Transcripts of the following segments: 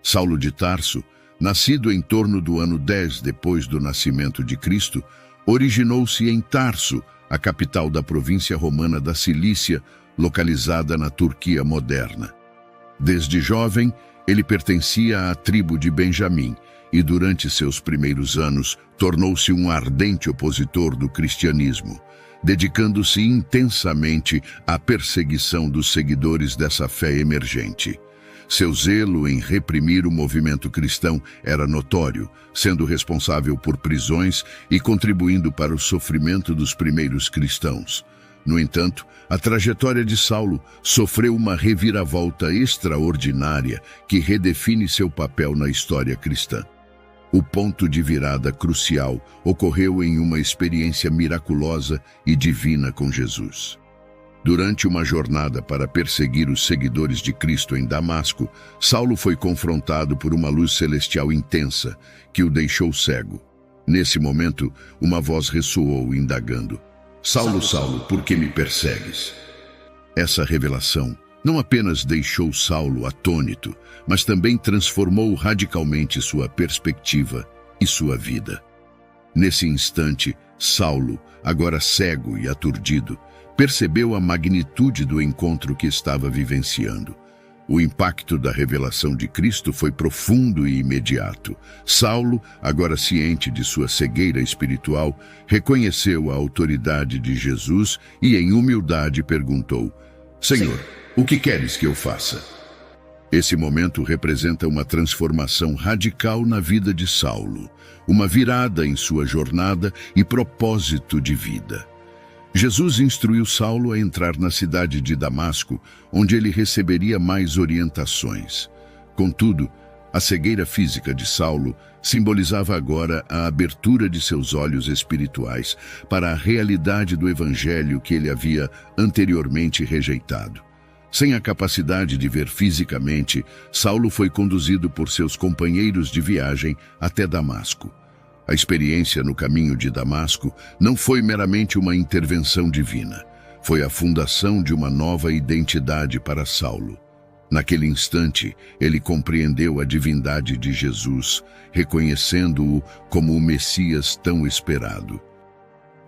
Saulo de Tarso, nascido em torno do ano 10 depois do nascimento de Cristo, originou-se em Tarso, a capital da província romana da Cilícia, localizada na Turquia moderna. Desde jovem, ele pertencia à tribo de Benjamim e, durante seus primeiros anos, tornou-se um ardente opositor do cristianismo, dedicando-se intensamente à perseguição dos seguidores dessa fé emergente. Seu zelo em reprimir o movimento cristão era notório, sendo responsável por prisões e contribuindo para o sofrimento dos primeiros cristãos. No entanto, a trajetória de Saulo sofreu uma reviravolta extraordinária que redefine seu papel na história cristã. O ponto de virada crucial ocorreu em uma experiência miraculosa e divina com Jesus. Durante uma jornada para perseguir os seguidores de Cristo em Damasco, Saulo foi confrontado por uma luz celestial intensa que o deixou cego. Nesse momento, uma voz ressoou, indagando: "Saulo, Saulo, por que me persegues?" Essa revelação não apenas deixou Saulo atônito, mas também transformou radicalmente sua perspectiva e sua vida. Nesse instante, Saulo, agora cego e aturdido, percebeu a magnitude do encontro que estava vivenciando. O impacto da revelação de Cristo foi profundo e imediato. Saulo, agora ciente de sua cegueira espiritual, reconheceu a autoridade de Jesus e, em humildade, perguntou: "Senhor, o que queres que eu faça?" Esse momento representa uma transformação radical na vida de Saulo, uma virada em sua jornada e propósito de vida. Jesus instruiu Saulo a entrar na cidade de Damasco, onde ele receberia mais orientações. Contudo, a cegueira física de Saulo simbolizava agora a abertura de seus olhos espirituais para a realidade do evangelho que ele havia anteriormente rejeitado. Sem a capacidade de ver fisicamente, Saulo foi conduzido por seus companheiros de viagem até Damasco. A experiência no caminho de Damasco não foi meramente uma intervenção divina, foi a fundação de uma nova identidade para Saulo. Naquele instante, ele compreendeu a divindade de Jesus, reconhecendo-o como o Messias tão esperado.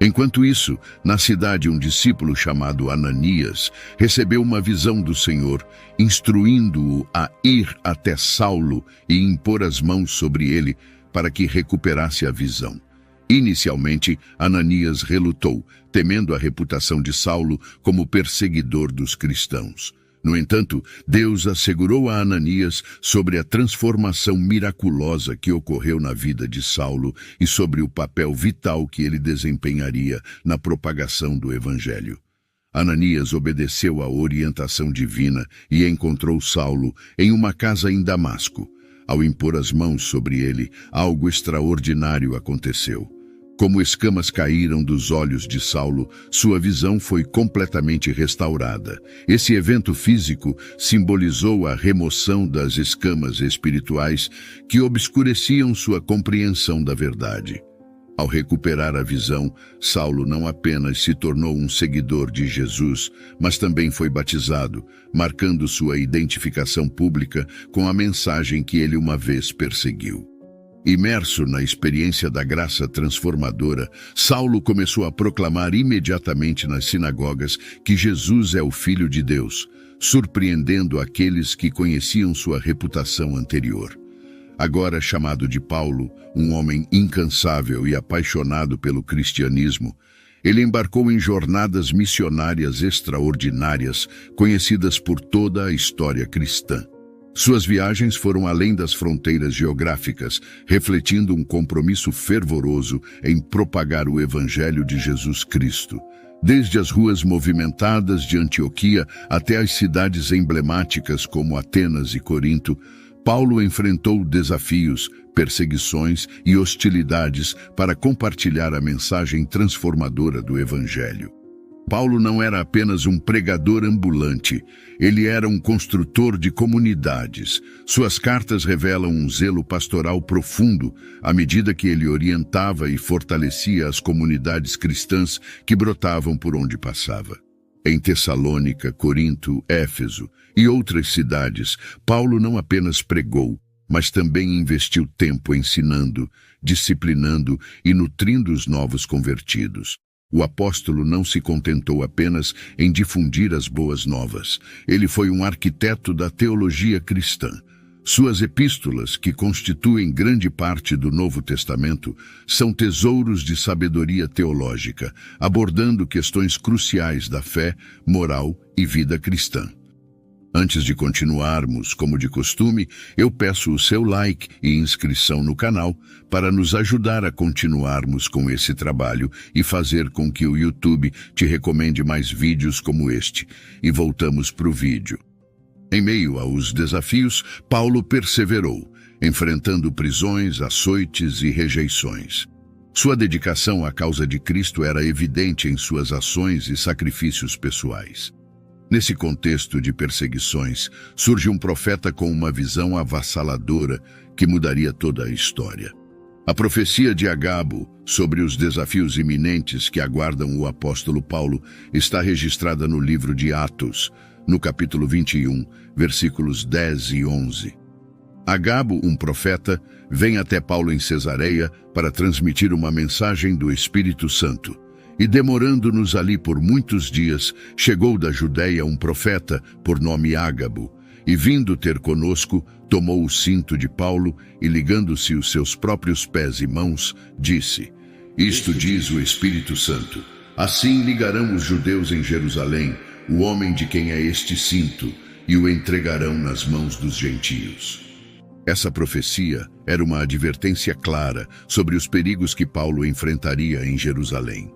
Enquanto isso, na cidade, um discípulo chamado Ananias recebeu uma visão do Senhor, instruindo-o a ir até Saulo e impor as mãos sobre ele para que recuperasse a visão. Inicialmente, Ananias relutou, temendo a reputação de Saulo como perseguidor dos cristãos. No entanto, Deus assegurou a Ananias sobre a transformação miraculosa que ocorreu na vida de Saulo e sobre o papel vital que ele desempenharia na propagação do Evangelho. Ananias obedeceu à orientação divina e encontrou Saulo em uma casa em Damasco. Ao impor as mãos sobre ele, algo extraordinário aconteceu. Como escamas caíram dos olhos de Saulo, sua visão foi completamente restaurada. Esse evento físico simbolizou a remoção das escamas espirituais que obscureciam sua compreensão da verdade. Ao recuperar a visão, Saulo não apenas se tornou um seguidor de Jesus, mas também foi batizado, marcando sua identificação pública com a mensagem que ele uma vez perseguiu. Imerso na experiência da graça transformadora, Saulo começou a proclamar imediatamente nas sinagogas que Jesus é o Filho de Deus, surpreendendo aqueles que conheciam sua reputação anterior. Agora chamado de Paulo, um homem incansável e apaixonado pelo cristianismo, ele embarcou em jornadas missionárias extraordinárias, conhecidas por toda a história cristã. Suas viagens foram além das fronteiras geográficas, refletindo um compromisso fervoroso em propagar o Evangelho de Jesus Cristo. Desde as ruas movimentadas de Antioquia até as cidades emblemáticas como Atenas e Corinto, Paulo enfrentou desafios, perseguições e hostilidades para compartilhar a mensagem transformadora do Evangelho. Paulo não era apenas um pregador ambulante, ele era um construtor de comunidades. Suas cartas revelam um zelo pastoral profundo, à medida que ele orientava e fortalecia as comunidades cristãs que brotavam por onde passava. Em Tessalônica, Corinto, Éfeso e outras cidades, Paulo não apenas pregou, mas também investiu tempo ensinando, disciplinando e nutrindo os novos convertidos. O apóstolo não se contentou apenas em difundir as boas novas. Ele foi um arquiteto da teologia cristã. Suas epístolas, que constituem grande parte do Novo Testamento, são tesouros de sabedoria teológica, abordando questões cruciais da fé, moral e vida cristã. Antes de continuarmos, como de costume, eu peço o seu like e inscrição no canal para nos ajudar a continuarmos com esse trabalho e fazer com que o YouTube te recomende mais vídeos como este. E voltamos para o vídeo. Em meio aos desafios, Paulo perseverou, enfrentando prisões, açoites e rejeições. Sua dedicação à causa de Cristo era evidente em suas ações e sacrifícios pessoais. Nesse contexto de perseguições, surge um profeta com uma visão avassaladora que mudaria toda a história. A profecia de Agabo sobre os desafios iminentes que aguardam o apóstolo Paulo está registrada no livro de Atos, no capítulo 21, versículos 10 e 11. Agabo, um profeta, vem até Paulo em Cesareia para transmitir uma mensagem do Espírito Santo. E demorando-nos ali por muitos dias, chegou da Judeia um profeta, por nome Ágabo, e vindo ter conosco, tomou o cinto de Paulo e, ligando-se os seus próprios pés e mãos, disse: Isto diz o Espírito Santo, assim ligarão os judeus em Jerusalém o homem de quem é este cinto, e o entregarão nas mãos dos gentios. Essa profecia era uma advertência clara sobre os perigos que Paulo enfrentaria em Jerusalém.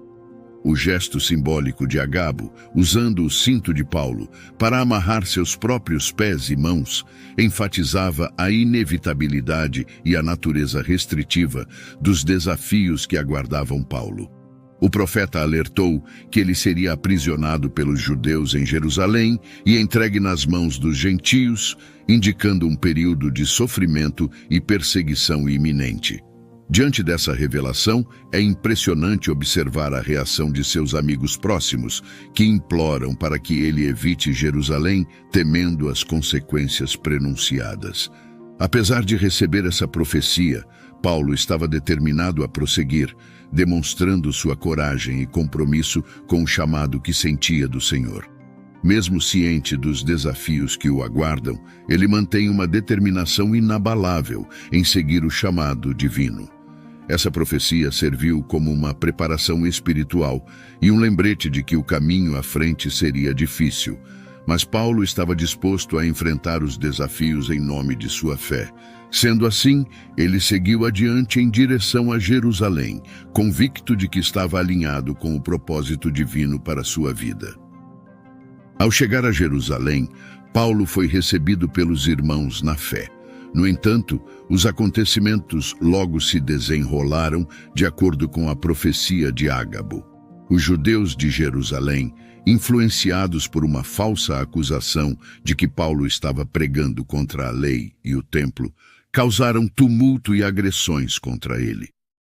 O gesto simbólico de Agabo, usando o cinto de Paulo para amarrar seus próprios pés e mãos, enfatizava a inevitabilidade e a natureza restritiva dos desafios que aguardavam Paulo. O profeta alertou que ele seria aprisionado pelos judeus em Jerusalém e entregue nas mãos dos gentios, indicando um período de sofrimento e perseguição iminente. Diante dessa revelação, é impressionante observar a reação de seus amigos próximos, que imploram para que ele evite Jerusalém, temendo as consequências prenunciadas. Apesar de receber essa profecia, Paulo estava determinado a prosseguir, demonstrando sua coragem e compromisso com o chamado que sentia do Senhor. Mesmo ciente dos desafios que o aguardam, ele mantém uma determinação inabalável em seguir o chamado divino. Essa profecia serviu como uma preparação espiritual e um lembrete de que o caminho à frente seria difícil, mas Paulo estava disposto a enfrentar os desafios em nome de sua fé. Sendo assim, ele seguiu adiante em direção a Jerusalém, convicto de que estava alinhado com o propósito divino para sua vida. Ao chegar a Jerusalém, Paulo foi recebido pelos irmãos na fé. No entanto, os acontecimentos logo se desenrolaram de acordo com a profecia de Ágabo. Os judeus de Jerusalém, influenciados por uma falsa acusação de que Paulo estava pregando contra a lei e o templo, causaram tumulto e agressões contra ele.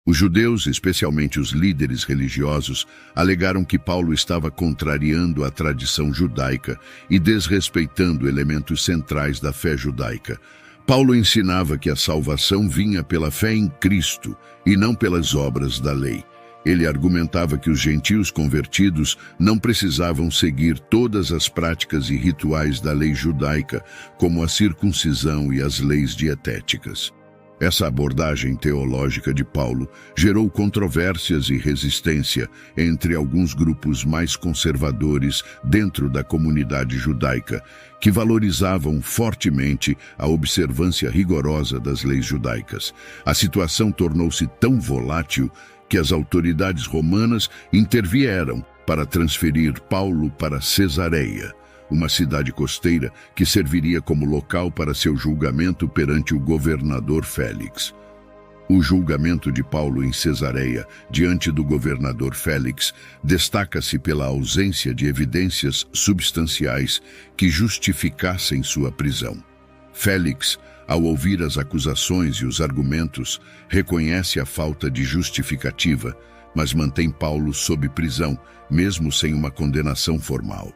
Os judeus, especialmente os líderes religiosos, alegaram que Paulo estava contrariando a tradição judaica e desrespeitando elementos centrais da fé judaica. Paulo ensinava que a salvação vinha pela fé em Cristo e não pelas obras da lei. Ele argumentava que os gentios convertidos não precisavam seguir todas as práticas e rituais da lei judaica, como a circuncisão e as leis dietéticas. Essa abordagem teológica de Paulo gerou controvérsias e resistência entre alguns grupos mais conservadores dentro da comunidade judaica, que valorizavam fortemente a observância rigorosa das leis judaicas. A situação tornou-se tão volátil que as autoridades romanas intervieram para transferir Paulo para Cesareia, uma cidade costeira que serviria como local para seu julgamento perante o governador Félix. O julgamento de Paulo em Cesareia, diante do governador Félix, destaca-se pela ausência de evidências substanciais que justificassem sua prisão. Félix, ao ouvir as acusações e os argumentos, reconhece a falta de justificativa, mas mantém Paulo sob prisão, mesmo sem uma condenação formal.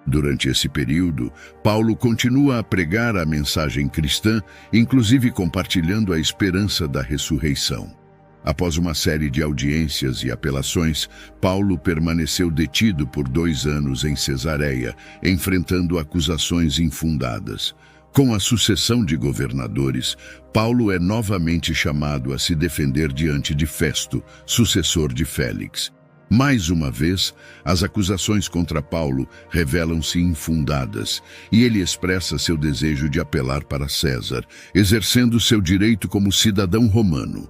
Durante esse período, Paulo continua a pregar a mensagem cristã, inclusive compartilhando a esperança da ressurreição. Após uma série de audiências e apelações, Paulo permaneceu detido por 2 anos em Cesareia, enfrentando acusações infundadas. Com a sucessão de governadores, Paulo é novamente chamado a se defender diante de Festo, sucessor de Félix. Mais uma vez, as acusações contra Paulo revelam-se infundadas, e ele expressa seu desejo de apelar para César, exercendo seu direito como cidadão romano.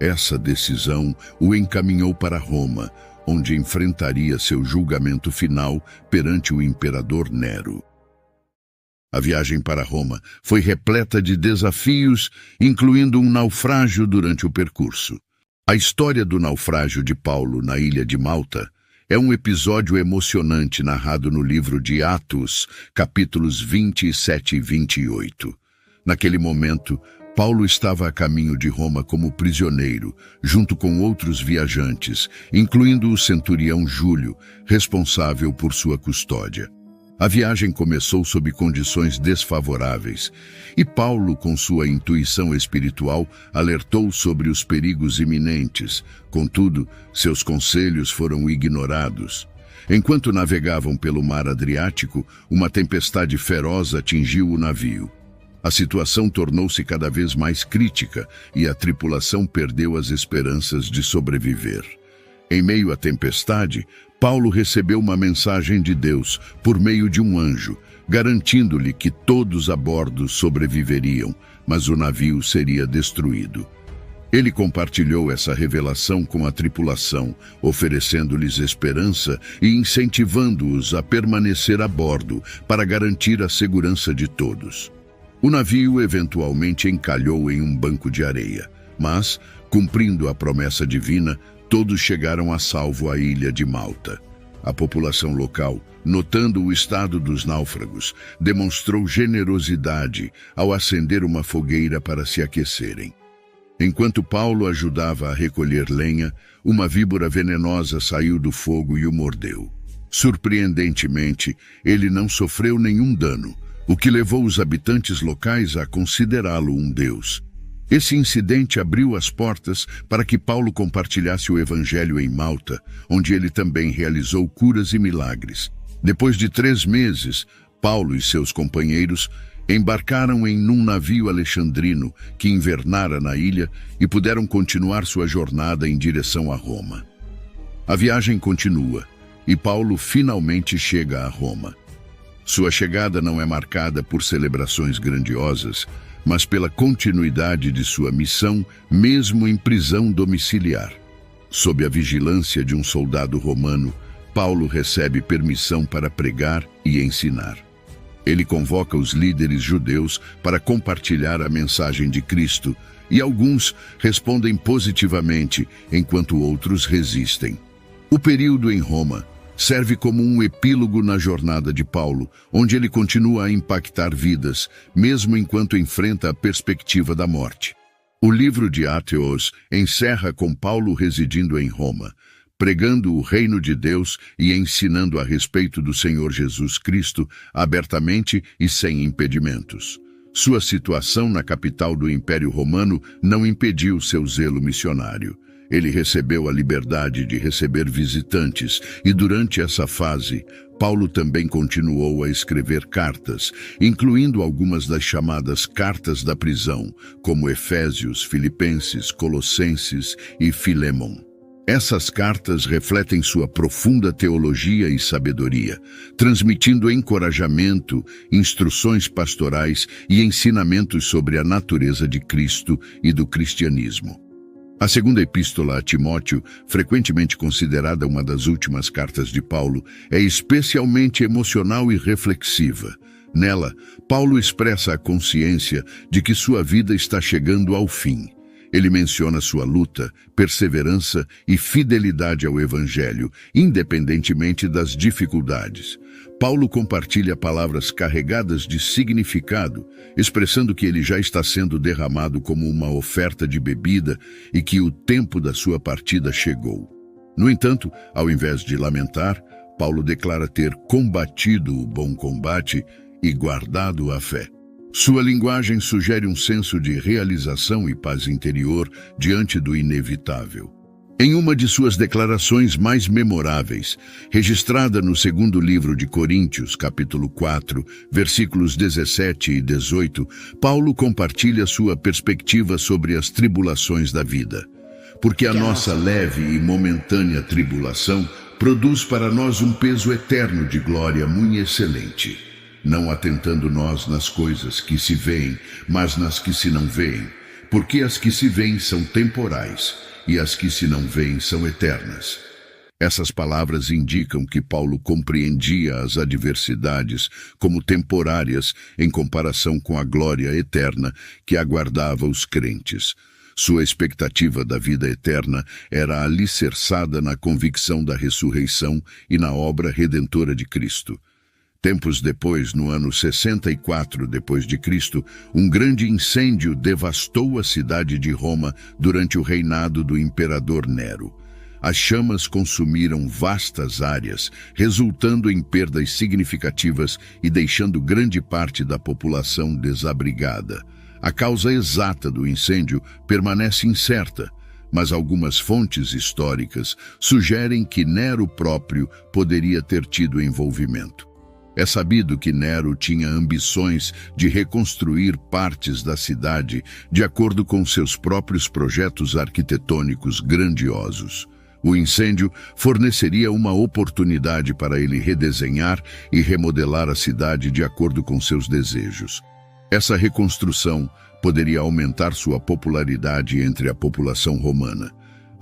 Essa decisão o encaminhou para Roma, onde enfrentaria seu julgamento final perante o imperador Nero. A viagem para Roma foi repleta de desafios, incluindo um naufrágio durante o percurso. A história do naufrágio de Paulo na ilha de Malta é um episódio emocionante narrado no livro de Atos, capítulos 27 e 28. Naquele momento, Paulo estava a caminho de Roma como prisioneiro, junto com outros viajantes, incluindo o centurião Júlio, responsável por sua custódia. A viagem começou sob condições desfavoráveis, e Paulo, com sua intuição espiritual, alertou sobre os perigos iminentes. Contudo, seus conselhos foram ignorados. Enquanto navegavam pelo mar Adriático, uma tempestade feroz atingiu o navio. A situação tornou-se cada vez mais crítica e a tripulação perdeu as esperanças de sobreviver. Em meio à tempestade, Paulo recebeu uma mensagem de Deus por meio de um anjo, garantindo-lhe que todos a bordo sobreviveriam, mas o navio seria destruído. Ele compartilhou essa revelação com a tripulação, oferecendo-lhes esperança e incentivando-os a permanecer a bordo para garantir a segurança de todos. O navio eventualmente encalhou em um banco de areia, mas, cumprindo a promessa divina, todos chegaram a salvo à ilha de Malta. A população local, notando o estado dos náufragos, demonstrou generosidade ao acender uma fogueira para se aquecerem. Enquanto Paulo ajudava a recolher lenha, uma víbora venenosa saiu do fogo e o mordeu. Surpreendentemente, ele não sofreu nenhum dano, o que levou os habitantes locais a considerá-lo um deus. Esse incidente abriu as portas para que Paulo compartilhasse o evangelho em Malta, onde ele também realizou curas e milagres. Depois de 3 meses, Paulo e seus companheiros embarcaram em um navio alexandrino que invernara na ilha e puderam continuar sua jornada em direção a Roma. A viagem continua e Paulo finalmente chega a Roma. Sua chegada não é marcada por celebrações grandiosas, mas pela continuidade de sua missão, mesmo em prisão domiciliar. Sob a vigilância de um soldado romano, Paulo recebe permissão para pregar e ensinar. Ele convoca os líderes judeus para compartilhar a mensagem de Cristo, e alguns respondem positivamente, enquanto outros resistem. O período em Roma serve como um epílogo na jornada de Paulo, onde ele continua a impactar vidas, mesmo enquanto enfrenta a perspectiva da morte. O livro de Atos encerra com Paulo residindo em Roma, pregando o reino de Deus e ensinando a respeito do Senhor Jesus Cristo abertamente e sem impedimentos. Sua situação na capital do Império Romano não impediu seu zelo missionário. Ele recebeu a liberdade de receber visitantes e, durante essa fase, Paulo também continuou a escrever cartas, incluindo algumas das chamadas cartas da prisão, como Efésios, Filipenses, Colossenses e Filemon. Essas cartas refletem sua profunda teologia e sabedoria, transmitindo encorajamento, instruções pastorais e ensinamentos sobre a natureza de Cristo e do cristianismo. A segunda epístola a Timóteo, frequentemente considerada uma das últimas cartas de Paulo, é especialmente emocional e reflexiva. Nela, Paulo expressa a consciência de que sua vida está chegando ao fim. Ele menciona sua luta, perseverança e fidelidade ao Evangelho, independentemente das dificuldades. Paulo compartilha palavras carregadas de significado, expressando que ele já está sendo derramado como uma oferta de bebida e que o tempo da sua partida chegou. No entanto, ao invés de lamentar, Paulo declara ter combatido o bom combate e guardado a fé. Sua linguagem sugere um senso de realização e paz interior diante do inevitável. Em uma de suas declarações mais memoráveis, registrada no segundo livro de Coríntios, capítulo 4, versículos 17 e 18, Paulo compartilha sua perspectiva sobre as tribulações da vida. Porque a nossa leve e momentânea tribulação produz para nós um peso eterno de glória muito excelente, não atentando nós nas coisas que se veem, mas nas que se não veem, porque as que se veem são temporais, e as que se não veem são eternas. Essas palavras indicam que Paulo compreendia as adversidades como temporárias em comparação com a glória eterna que aguardava os crentes. Sua expectativa da vida eterna era alicerçada na convicção da ressurreição e na obra redentora de Cristo. Tempos depois, no ano 64 d.C., um grande incêndio devastou a cidade de Roma durante o reinado do imperador Nero. As chamas consumiram vastas áreas, resultando em perdas significativas e deixando grande parte da população desabrigada. A causa exata do incêndio permanece incerta, mas algumas fontes históricas sugerem que Nero próprio poderia ter tido envolvimento. É sabido que Nero tinha ambições de reconstruir partes da cidade de acordo com seus próprios projetos arquitetônicos grandiosos. O incêndio forneceria uma oportunidade para ele redesenhar e remodelar a cidade de acordo com seus desejos. Essa reconstrução poderia aumentar sua popularidade entre a população romana.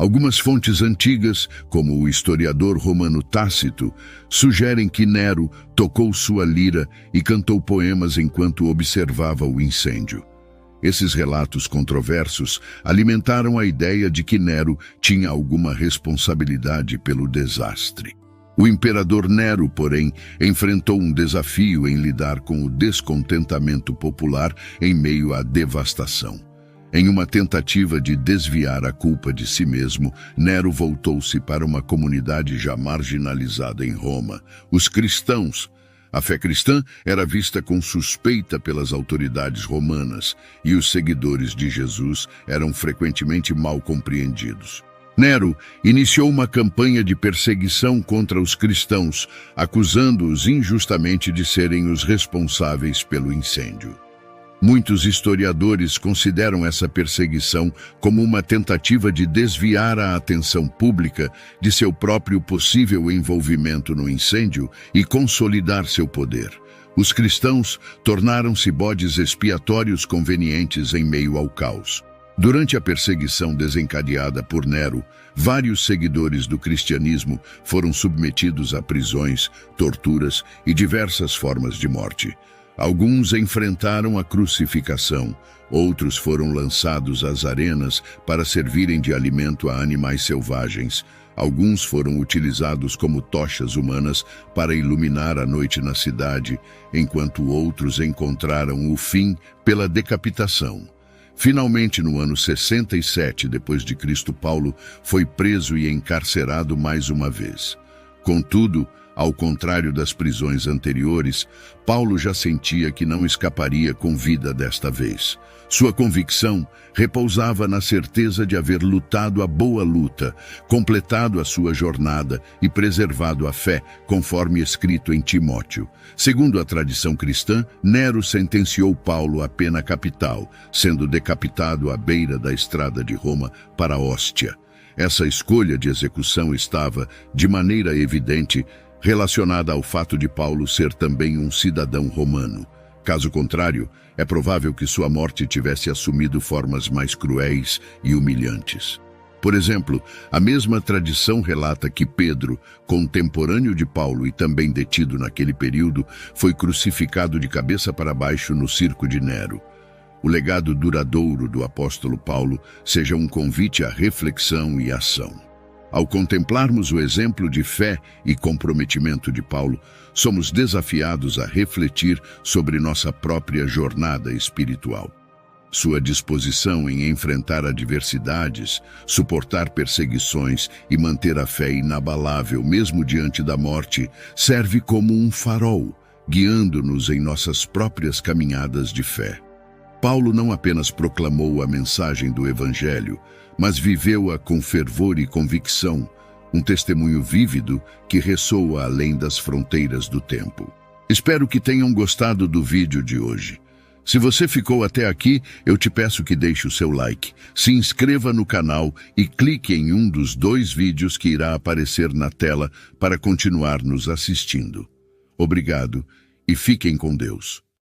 Algumas fontes antigas, como o historiador romano Tácito, sugerem que Nero tocou sua lira e cantou poemas enquanto observava o incêndio. Esses relatos controversos alimentaram a ideia de que Nero tinha alguma responsabilidade pelo desastre. O imperador Nero, porém, enfrentou um desafio em lidar com o descontentamento popular em meio à devastação. Em uma tentativa de desviar a culpa de si mesmo, Nero voltou-se para uma comunidade já marginalizada em Roma, os cristãos. A fé cristã era vista com suspeita pelas autoridades romanas e os seguidores de Jesus eram frequentemente mal compreendidos. Nero iniciou uma campanha de perseguição contra os cristãos, acusando-os injustamente de serem os responsáveis pelo incêndio. Muitos historiadores consideram essa perseguição como uma tentativa de desviar a atenção pública de seu próprio possível envolvimento no incêndio e consolidar seu poder. Os cristãos tornaram-se bodes expiatórios convenientes em meio ao caos. Durante a perseguição desencadeada por Nero, vários seguidores do cristianismo foram submetidos a prisões, torturas e diversas formas de morte. Alguns enfrentaram a crucificação, outros foram lançados às arenas para servirem de alimento a animais selvagens. Alguns foram utilizados como tochas humanas para iluminar a noite na cidade, enquanto outros encontraram o fim pela decapitação. Finalmente, no ano 67 d.C., Paulo foi preso e encarcerado mais uma vez. Contudo, ao contrário das prisões anteriores, Paulo já sentia que não escaparia com vida desta vez. Sua convicção repousava na certeza de haver lutado a boa luta, completado a sua jornada e preservado a fé, conforme escrito em Timóteo. Segundo a tradição cristã, Nero sentenciou Paulo à pena capital, sendo decapitado à beira da estrada de Roma para Óstia. Essa escolha de execução estava, de maneira evidente, relacionada ao fato de Paulo ser também um cidadão romano. Caso contrário, é provável que sua morte tivesse assumido formas mais cruéis e humilhantes. Por exemplo, a mesma tradição relata que Pedro, contemporâneo de Paulo e também detido naquele período, foi crucificado de cabeça para baixo no circo de Nero. O legado duradouro do apóstolo Paulo seja um convite à reflexão e ação. Ao contemplarmos o exemplo de fé e comprometimento de Paulo, somos desafiados a refletir sobre nossa própria jornada espiritual. Sua disposição em enfrentar adversidades, suportar perseguições e manter a fé inabalável mesmo diante da morte, serve como um farol, guiando-nos em nossas próprias caminhadas de fé. Paulo não apenas proclamou a mensagem do Evangelho, mas viveu-a com fervor e convicção, um testemunho vívido que ressoa além das fronteiras do tempo. Espero que tenham gostado do vídeo de hoje. Se você ficou até aqui, eu te peço que deixe o seu like, se inscreva no canal e clique em um dos 2 vídeos que irá aparecer na tela para continuar nos assistindo. Obrigado e fiquem com Deus.